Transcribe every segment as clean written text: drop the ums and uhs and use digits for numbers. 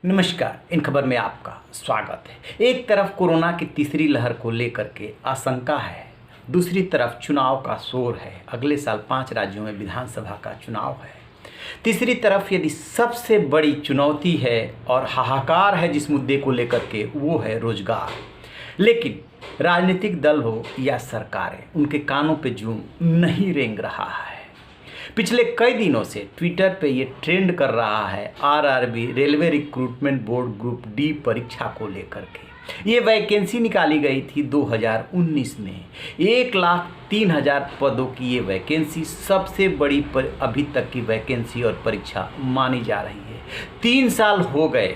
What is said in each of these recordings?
नमस्कार। इन खबर में आपका स्वागत है। एक तरफ कोरोना की तीसरी लहर को लेकर के आशंका है, दूसरी तरफ चुनाव का शोर है। अगले साल 5 राज्यों में विधानसभा का चुनाव है। तीसरी तरफ यदि सबसे बड़ी चुनौती है और हाहाकार है जिस मुद्दे को लेकर के, वो है रोजगार। लेकिन राजनीतिक दल हो या सरकारें, उनके कानों पे जूं नहीं रेंग रहा है। पिछले कई दिनों से ट्विटर पे ये ट्रेंड कर रहा है RRB railway recruitment board group D परीक्षा को लेकर के। ये वैकेंसी निकाली गई थी 2019 में। 1,03,000 पदों की ये वैकेंसी सबसे बड़ी अभी तक की वैकेंसी और परीक्षा मानी जा रही है। 3 साल हो गए,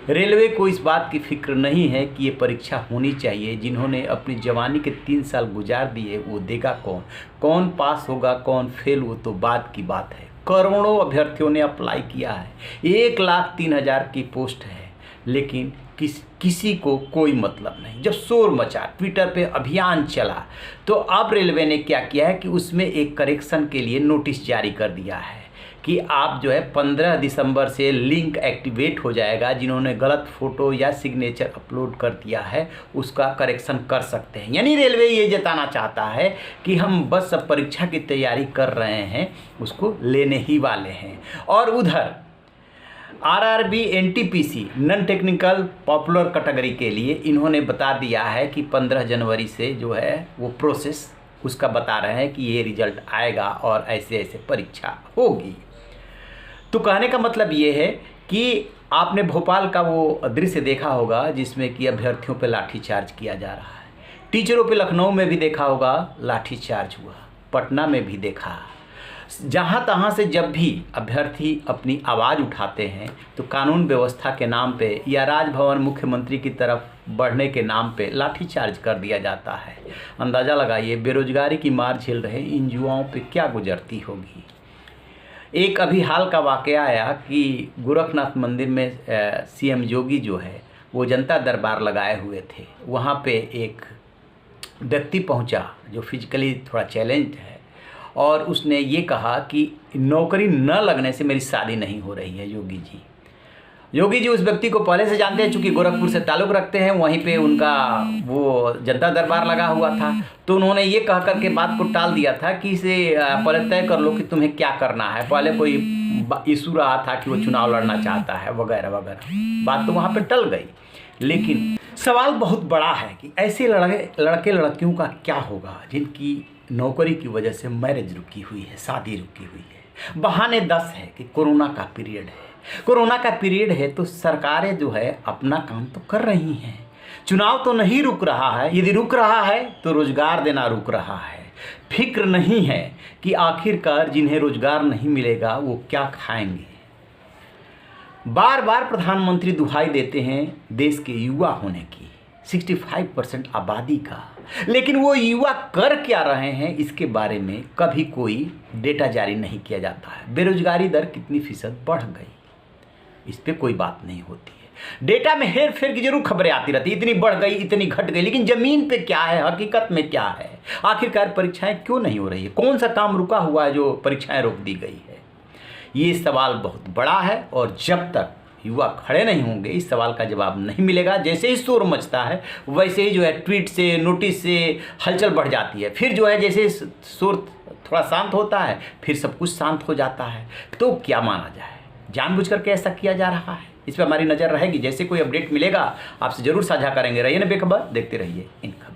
रेलवे को इस बात की फिक्र नहीं है कि ये परीक्षा होनी चाहिए। जिन्होंने अपनी जवानी के 3 साल गुजार दिए, वो देगा कौन? कौन पास होगा, कौन फेल, वो तो बात की बात है। करोड़ों अभ्यर्थियों ने अप्लाई किया है। 1,03,000 की पोस्ट है, लेकिन किसी को कोई मतलब नहीं। जब शोर मचा, ट्विटर पे अभियान चला, तो अब रेलवे ने क्या किया है कि उसमें एक करेक्शन के लिए नोटिस जारी कर दिया है कि आप 15 दिसंबर से लिंक एक्टिवेट हो जाएगा। जिन्होंने गलत फ़ोटो या सिग्नेचर अपलोड कर दिया है, उसका करेक्शन कर सकते हैं। यानी रेलवे ये जताना चाहता है कि हम बस अब परीक्षा की तैयारी कर रहे हैं, उसको लेने ही वाले हैं। और उधर RRB NTPC non technical popular category के लिए इन्होंने बता दिया है कि 15 जनवरी से जो है वो प्रोसेस उसका बता रहे हैं कि ये रिजल्ट आएगा और ऐसे ऐसे परीक्षा होगी। तो कहने का मतलब ये है कि आपने भोपाल का वो दृश्य देखा होगा जिसमें कि अभ्यर्थियों पे लाठीचार्ज किया जा रहा है। टीचरों पे लखनऊ में भी देखा होगा लाठीचार्ज हुआ, पटना में भी देखा। जहाँ तहाँ से जब भी अभ्यर्थी अपनी आवाज़ उठाते हैं तो कानून व्यवस्था के नाम पे या राजभवन मुख्यमंत्री की तरफ बढ़ने के नाम पे लाठीचार्ज कर दिया जाता है। अंदाज़ा लगाइए बेरोजगारी की मार झेल रहे इन युवाओं पे क्या गुजरती होगी। एक अभी हाल का वाक़या आया कि गोरखनाथ मंदिर में सीएम योगी जो है वो जनता दरबार लगाए हुए थे। वहाँ पे एक व्यक्ति पहुँचा जो फिजिकली थोड़ा चैलेंज्ड है, और उसने ये कहा कि नौकरी न लगने से मेरी शादी नहीं हो रही है। योगी जी उस व्यक्ति को पहले से जानते हैं, चूँकि गोरखपुर से ताल्लुक़ रखते हैं, वहीं पे उनका वो जनता दरबार लगा हुआ था। तो उन्होंने ये कह कर के बात को टाल दिया था कि इसे पहले तय कर लो कि तुम्हें क्या करना है। पहले कोई इशू रहा था कि वो चुनाव लड़ना चाहता है वगैरह वगैरह, बात तो वहाँ पर टल गई। लेकिन सवाल बहुत बड़ा है कि ऐसे लड़के लड़कियों का क्या होगा जिनकी नौकरी की वजह से मैरिज रुकी हुई है, शादी रुकी हुई है। बहाने 10 है कि कोरोना का पीरियड है। कोरोना का पीरियड है तो सरकारें जो है अपना काम तो कर रही हैं। चुनाव तो नहीं रुक रहा है, यदि रुक रहा है तो रोजगार देना रुक रहा है। फिक्र नहीं है कि आखिरकार जिन्हें रोजगार नहीं मिलेगा वो क्या खाएंगे। बार बार प्रधानमंत्री दुहाई देते हैं देश के युवा होने की, 65% आबादी का, लेकिन वो युवा कर क्या रहे हैं इसके बारे में कभी कोई डेटा जारी नहीं किया जाता है। बेरोजगारी दर कितनी फीसद बढ़ गई, इस पे कोई बात नहीं होती है। डेटा में हेर फेर की जरूर खबरें आती रहती, इतनी बढ़ गई, इतनी घट गई, लेकिन जमीन पे क्या है, हकीकत में क्या है? आखिरकार परीक्षाएं क्यों नहीं हो रही है? कौन सा काम रुका हुआ है जो परीक्षाएं रोक दी गई है? ये सवाल बहुत बड़ा है, और जब तक युवा खड़े नहीं होंगे इस सवाल का जवाब नहीं मिलेगा। जैसे ही शोर मचता है वैसे ही जो है ट्वीट से, नोटिस से हलचल बढ़ जाती है। फिर जो है जैसे शोर थोड़ा शांत होता है फिर सब कुछ शांत हो जाता है। तो क्या माना जाए, जानबूझ करके ऐसा किया जा रहा है? इस पर हमारी नज़र रहेगी। जैसे कोई अपडेट मिलेगा आपसे ज़रूर साझा करेंगे। रहिए ना बेखबर, देखते रहिए इन खबर।